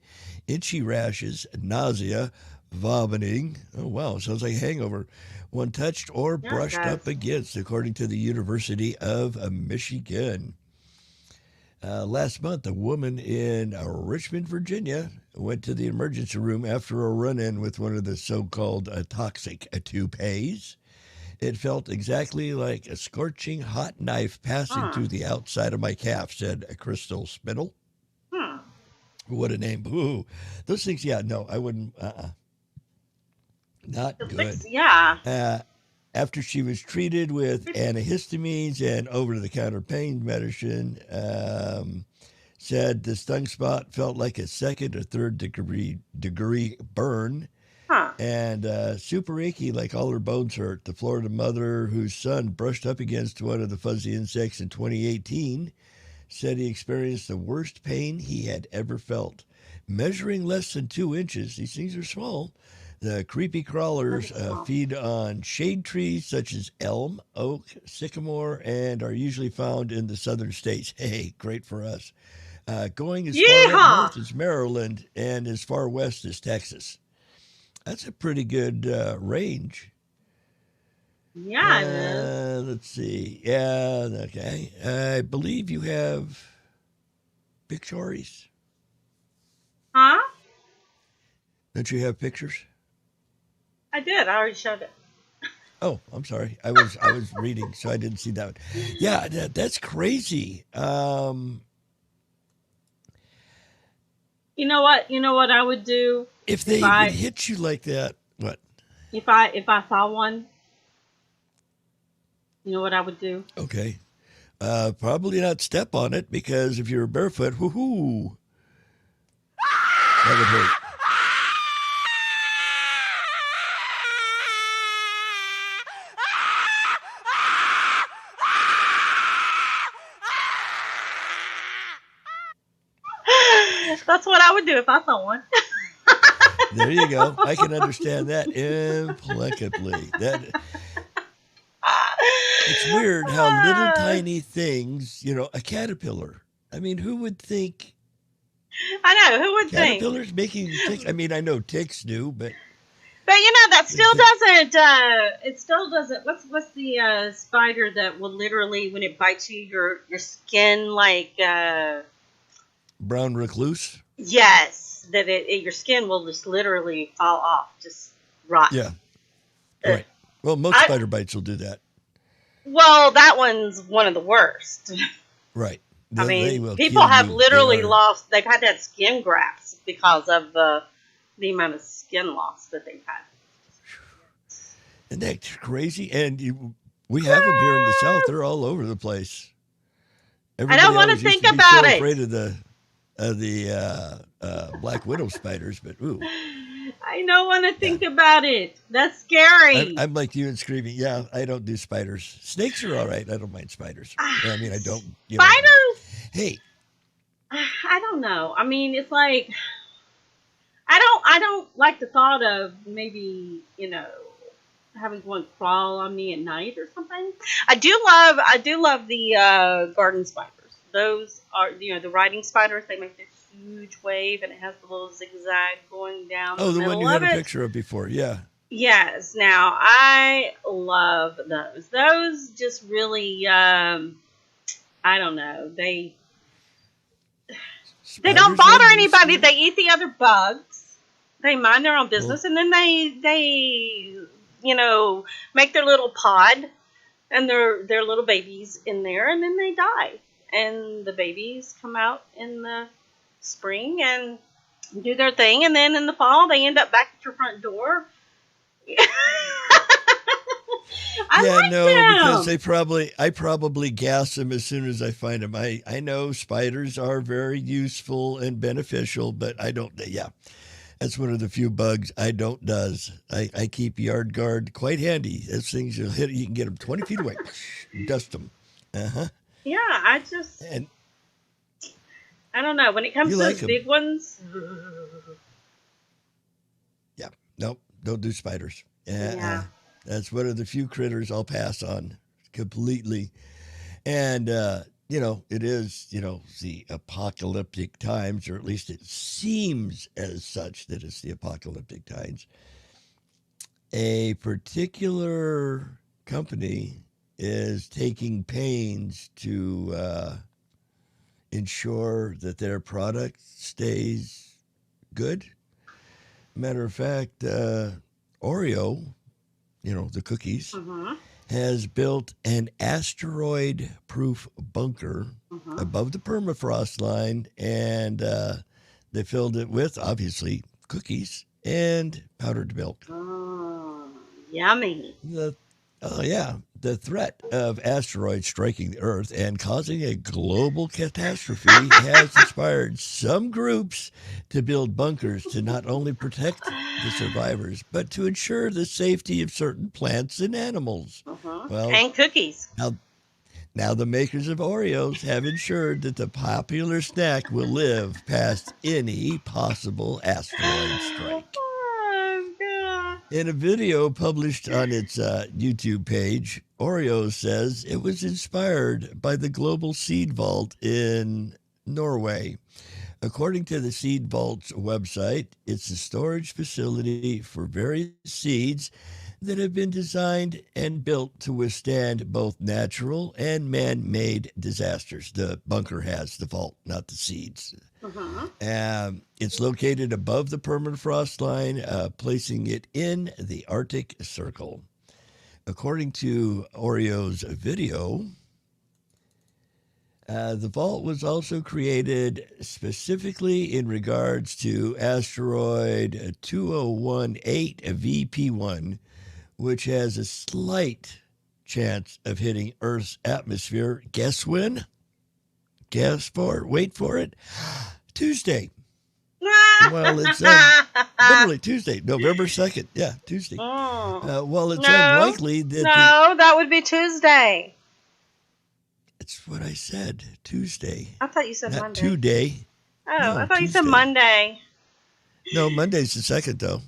itchy rashes, nausea, vomiting. Oh, wow, sounds like a hangover. When touched or Yeah, it brushed does. up against, according to the University of Michigan. Last month, a woman in Richmond, Virginia, went to the emergency room after a run-in with one of the so-called toxic toupees. It felt exactly like a scorching hot knife passing through the outside of my calf, said Crystal Spittle. What a name. Ooh, those things, yeah, no, I wouldn't, not good. Yeah. After she was treated with antihistamines and over-the-counter pain medicine, said the stung spot felt like a second or third degree burn. And super achy, like all her bones hurt. The Florida mother whose son brushed up against one of the fuzzy insects in 2018 said he experienced the worst pain he had ever felt. Measuring less than 2 inches, these things are small. The creepy crawlers feed on shade trees such as elm, oak, sycamore, and are usually found in the southern states. Hey, great for us. Going as far up north as Maryland and as far west as Texas. That's a pretty good range. Yeah, it is. Let's see. Yeah, okay. I believe you have pictures. Huh? Don't you have pictures? I did. I already showed it. Oh, I'm sorry. I was reading, so I didn't see that one. Yeah, that's crazy. You know what? You know what I would do if they would hit you like that. What? If I saw one, you know what I would do? Okay. Probably not step on it because if you're barefoot, whoo-hoo, that would hurt. That's what I would do if I saw one. There you go. I can understand that impeccably. It's weird how little tiny things, a caterpillar. I mean, who would think? I know, who would think? Caterpillars making ticks. I mean, I know ticks do, but that still doesn't. It still doesn't. What's the spider that will literally, when it bites you, your skin like brown recluse? Yes, that your skin will just literally fall off, just rot. Yeah, right. Well, most spider bites will do that. Well, that one's one of the worst. Right. I mean, people have literally lost. They've had to have skin grafts because of the amount of skin loss that they've had. Isn't that crazy? And we have them here in the South. They're all over the place. I don't want to think about it. Afraid of the black widow spiders, but ooh. I don't want to think about it. That's scary. I'm like you and screaming. Yeah, I don't do spiders. Snakes are all right. I don't mind spiders. I mean, I don't. Spiders? Hey. I don't know. I mean, it's like I don't like the thought of maybe having one crawl on me at night or something. I do love the garden spiders. Those are the riding spiders. They make this huge wave, and it has the little zigzag going down. Oh, the one you had a picture of before, yeah. Yes. Now I love those. Those just really, I don't know. They don't bother anybody. They eat the other bugs. They mind their own business, and then they make their little pod and their little babies in there, and then they die. And the babies come out in the spring and do their thing, and then in the fall they end up back at your front door. Because I probably gas them as soon as I find them. I know spiders are very useful and beneficial, but I don't. Yeah, that's one of the few bugs I don't does. I keep Yard Guard quite handy. Those things you'll hit, you can get them 20 feet away, dust them. Yeah, I don't know. When it comes to those big ones. Yeah, nope, don't do spiders. Yeah. That's one of the few critters I'll pass on completely. And, it is, the apocalyptic times, or at least it seems as such that it's the apocalyptic times. A particular company is taking pains to ensure that their product stays good. Matter of fact, Oreo, the cookies, Mm-hmm. has built an asteroid-proof bunker above the permafrost line, and they filled it with, obviously, cookies and powdered milk. Oh, yummy. The threat of asteroids striking the Earth and causing a global catastrophe has inspired some groups to build bunkers to not only protect the survivors, but to ensure the safety of certain plants and animals. Well, And cookies. now the makers of Oreos have ensured that the popular snack will live past any possible asteroid strike. Oh, God. In a video published on its YouTube page, Oreo says it was inspired by the Global Seed Vault in Norway. According to the Seed Vault's website, it's a storage facility for various seeds that have been designed and built to withstand both natural and man-made disasters. The bunker has the vault, not the seeds. It's located above the permafrost line, placing it in the Arctic Circle. According to Oreo's video, the vault was also created specifically in regards to asteroid 2018 VP1, which has a slight chance of hitting Earth's atmosphere. Guess when? Guess for it. Wait for it. Tuesday. Well, it's literally Tuesday, November 2nd. Yeah, Tuesday. Well, it's unlikely that... that would be Tuesday. It's what I said, Tuesday. I thought you said Not Monday. today. Oh, No, I thought you said Tuesday. Monday. No, Monday's the 2nd, though.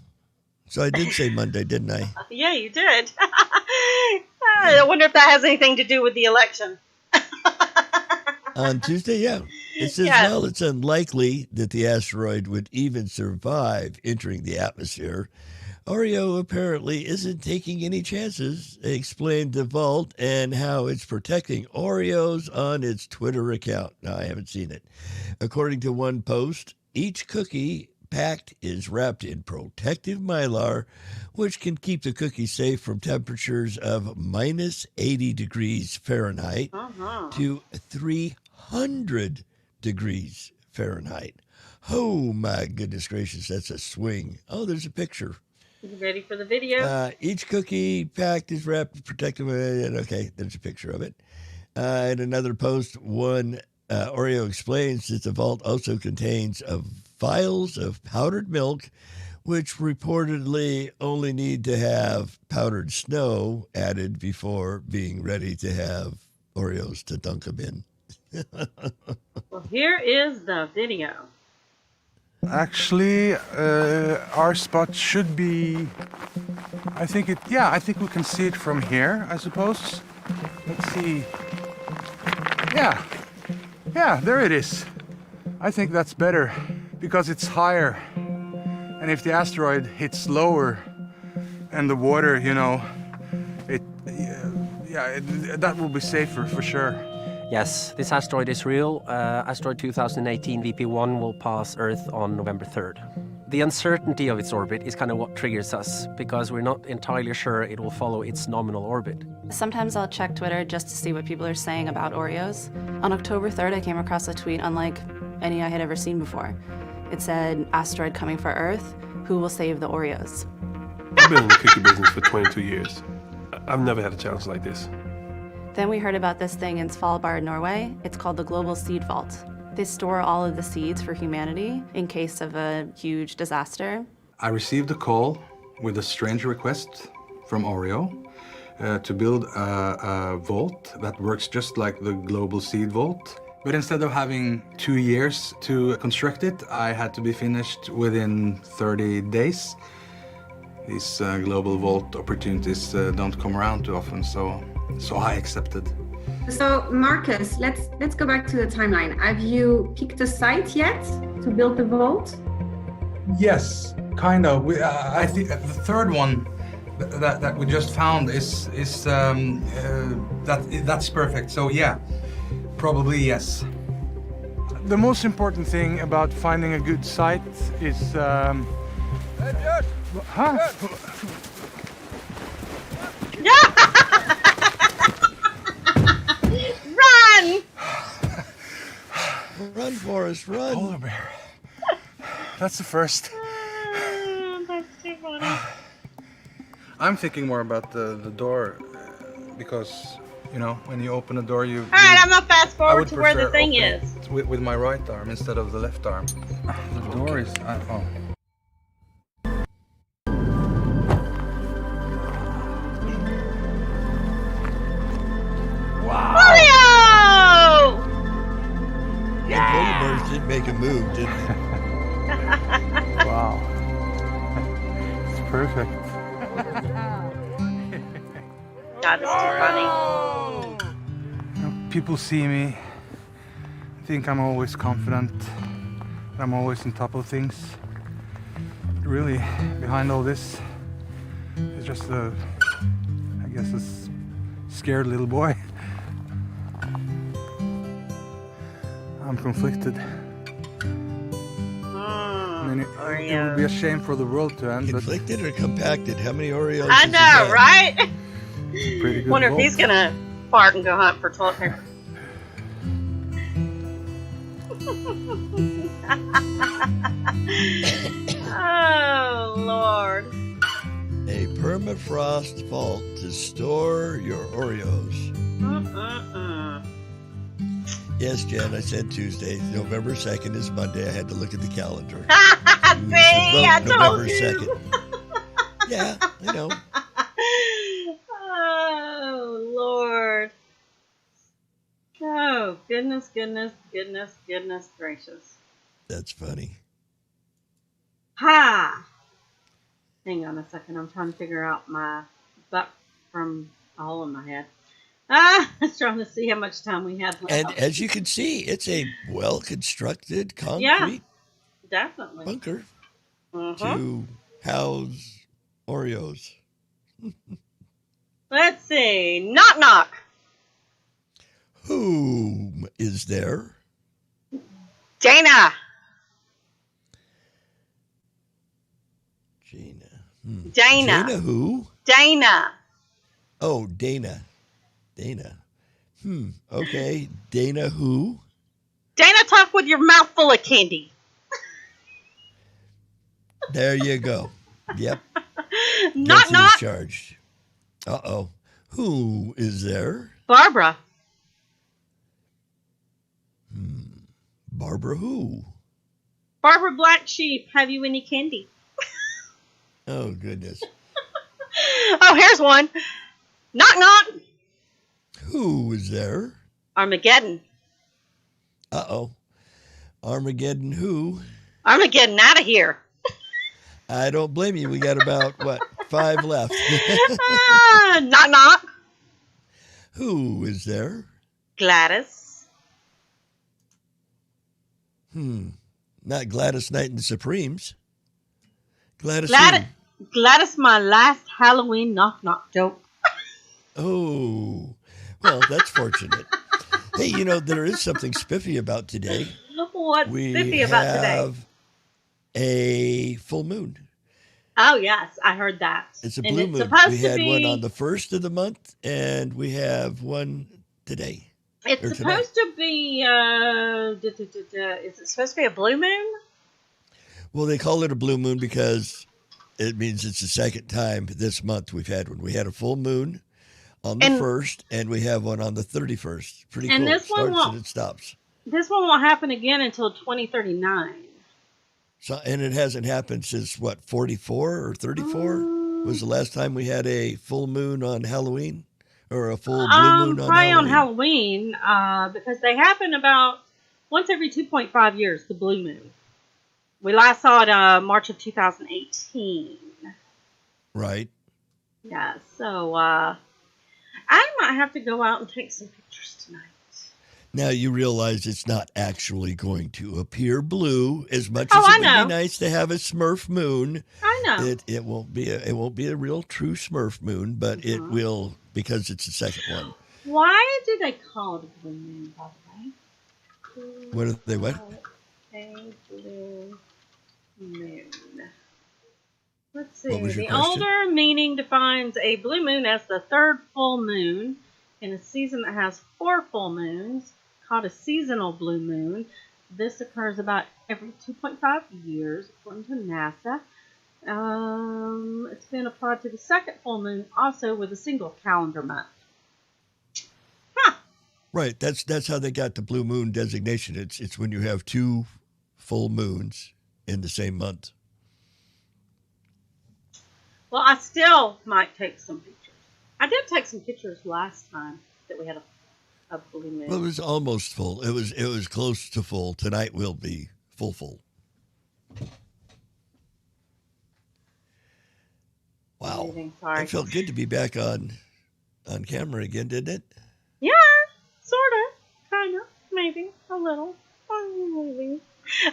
So I did say Monday, didn't I? Yeah, you did. I wonder if that has anything to do with the election. On Tuesday, yeah. It says, Yes. well, it's unlikely that the asteroid would even survive entering the atmosphere. Oreo apparently isn't taking any chances, explained the vault and how it's protecting Oreos on its Twitter account. Now, I haven't seen it. According to one post, each cookie packed is wrapped in protective mylar, which can keep the cookie safe from temperatures of minus 80 degrees Fahrenheit to 300 degrees Fahrenheit. Oh, my goodness gracious, that's a swing. Oh, there's a picture. You ready for the video? Each cookie packed is wrapped in protective. Okay, there's a picture of it. In another post, Oreo explains that the vault also contains vials of powdered milk, which reportedly only need to have powdered snow added before being ready to have Oreos to dunk them in. Well, here is the video. Actually, our spot should be, I think we can see it from here, I suppose. Let's see. Yeah, there it is. I think that's better because it's higher. And if the asteroid hits lower and the water, that will be safer for sure. Yes, this asteroid is real. Asteroid 2018 VP1 will pass Earth on November 3rd. The uncertainty of its orbit is kind of what triggers us, because we're not entirely sure it will follow its nominal orbit. Sometimes I'll check Twitter just to see what people are saying about Oreos. On October 3rd, I came across a tweet unlike any I had ever seen before. It said, "Asteroid coming for Earth, who will save the Oreos?" I've been in the cookie business for 22 years. I've never had a chance like this. Then we heard about this thing in Svalbard, Norway. It's called the Global Seed Vault. They store all of the seeds for humanity in case of a huge disaster. I received a call with a strange request from Oreo to build a vault that works just like the Global Seed Vault. But instead of having 2 years to construct it, I had to be finished within 30 days. These global vault opportunities don't come around too often, so I accepted. So Marcus, let's go back to the timeline. Have you picked a site yet to build the vault? Yes, kind of. I think the third one that we just found is that's perfect. So yeah, probably yes. The most important thing about finding a good site is Run, Forrest, run. Polar bear. That's the first. That's too funny. I'm thinking more about the door because, you know, when you open a door, you. All right, I'm gonna fast I forward would to where the prefer thing opening is. it with my right arm instead of the left arm. The door is. Oh. Mario! The polar bears did make a move, didn't they? Wow. It's perfect. God, it's too funny. You know, people see me, think I'm always confident, I'm always on top of things. But really, behind all this is just a, I guess, a scared little boy. I'm conflicted. I mean, it would be a shame for the world to end. Conflicted or compacted? How many Oreos? I has he know, had? right? Pretty good. Wonder if vote. he's gonna fart and go hunt for toilet paper. Oh Lord! A permafrost vault to store your Oreos. Yes, Jen, I said Tuesday. November 2nd is Monday. I had to look at the calendar. See, I told November you. 2nd. Yeah, I know. Oh Lord! Oh goodness gracious! That's funny. Ha! Hang on a second. I'm trying to figure out my butt from a hole in my head. I was trying to see how much time we had left. And as you can see, it's a well-constructed concrete Yeah, definitely. bunker Mhm. to house Oreos. Let's see. Knock knock. Whom is there? Dana. Dana. Dana who? Dana. Oh, Dana. Dana. Okay. Dana who? Dana, talk with your mouth full of candy. There you go. Yep. Knock Guilty as knock. charged. Uh-oh. Who is there? Barbara. Barbara who? Barbara Black Sheep. Have you any candy? Oh, goodness. Oh, here's one. Knock knock. Who is there? Armageddon. Uh-oh. Armageddon who? Armageddon out of here. I don't blame you. We got about, 5 left. Knock knock. Who is there? Gladys. Not Gladys Knight and the Supremes. Gladys Gladys, my last Halloween knock knock joke. Oh, well, that's fortunate. Hey, you know, there is something spiffy about today. What's spiffy about today? We have a full moon. Oh, yes, I heard that. It's a And blue it's moon. supposed We to had be, one on the 1st of the month, and we have one today. It's or supposed to be, is it supposed to be a blue moon? Well, they call it a blue moon because it means it's the second time this month we've had one. We had a full moon on the 1st, and we have one on the 31st. Pretty And cool. this one Starts won't- and it stops. This one won't happen again until 2039. So, and it hasn't happened since, 44 or 34? Was the last time we had a full moon on Halloween? Or a full blue moon on Probably on Halloween? Halloween, because they happen about once every 2.5 years, the blue moon. We last saw it March of 2018. Right. Yeah, so I might have to go out and take some pictures tonight. Now you realize it's not actually going to appear blue as much Oh, as I it would know. be nice to have a Smurf moon. I know. It won't be a real true Smurf moon, but it will because it's the second one. Why do they call it a blue moon, by the way? What are they? What? A blue moon. Let's see. What was your The question? older meaning defines a blue moon as the third full moon in a season that has 4 full moons, called a seasonal blue moon. This occurs about every 2.5 years, according to NASA. It's been applied to the second full moon, also with a single calendar month. Right. That's how they got the blue moon designation. It's when you have 2 full moons in the same month. Well, I still might take some pictures. I did take some pictures last time that we had a blue moon. Well, it was almost full. It was close to full. Tonight will be full. Wow. Amazing. Sorry. It felt good to be back on camera again, didn't it? Yeah, sort of, kind of, maybe, a little, maybe.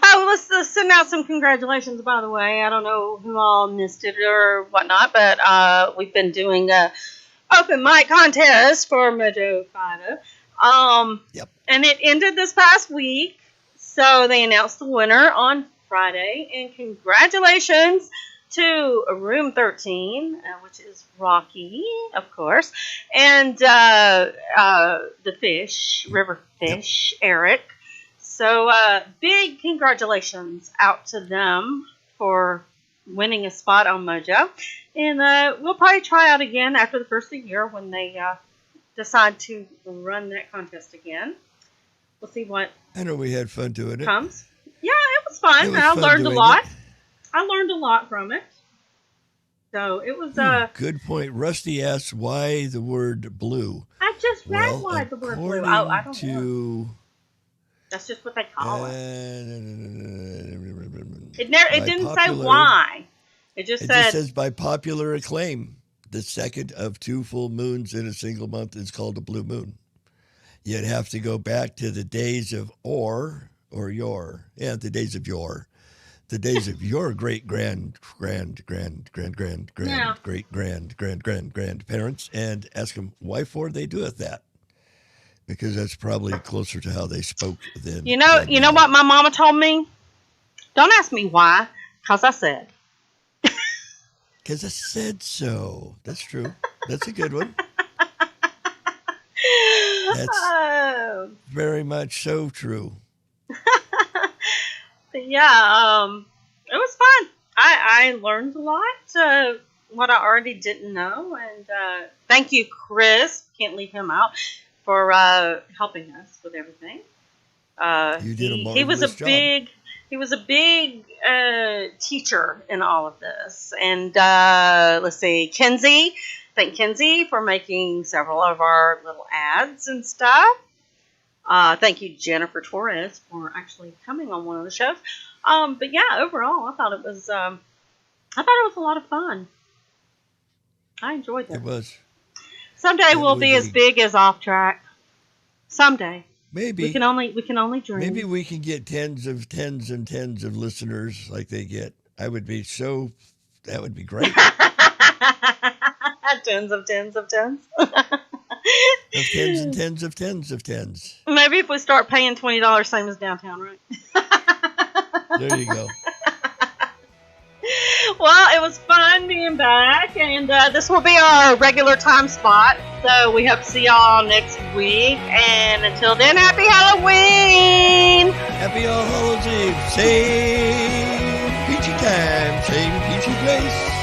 Oh, let's send out some congratulations, by the way. I don't know who all missed it or whatnot, but we've been doing a open mic contest for Mojo 5. Yep. And it ended this past week, so they announced the winner on Friday, and congratulations to Room 13, which is Rocky, of course, and the fish, River Fish, Eric. So big congratulations out to them for winning a spot on Mojo. And we'll probably try out again after the first of the year when they decide to run that contest again. We'll see what I know we had fun doing it. comes. Yeah, it was fun. I learned a lot. I learned a lot from it. So it was good point. Rusty asks why the word blue. I just read why the word blue. I don't know. That's just what they call it. It didn't say why. It just says by popular acclaim, the second of 2 full moons in a single month is called a blue moon. You'd have to go back to the days of the days of yore. The days of your great grandparents and ask them why for they do it that. Because that's probably closer to how they spoke then. You know what my mama told me? Don't ask me why, because I said. Because I said so. That's true. That's a good one. That's very much so true. Yeah, it was fun. I learned a lot, what I already didn't know, and thank you, Chris. Can't leave him out for helping us with everything. You did a marvelous job. He was a big teacher in all of this, and let's see, Kenzie. Thank Kenzie for making several of our little ads and stuff. Thank you, Jennifer Torres, for actually coming on one of the shows. But yeah, overall, I thought it was a lot of fun. I enjoyed that. It was. Someday we'll be as big as Off Track. Someday. Maybe we can only dream. Maybe we can get tens and tens of listeners like they get. That would be great. Tens of tens. Of tens and tens of tens of tens. Maybe if we start paying $20, same as downtown, right? There you go. Well, it was fun being back, and this will be our regular time spot. So we hope to see y'all next week. And until then, happy Halloween! Happy All Hallows Eve. Same peachy time, same peachy place.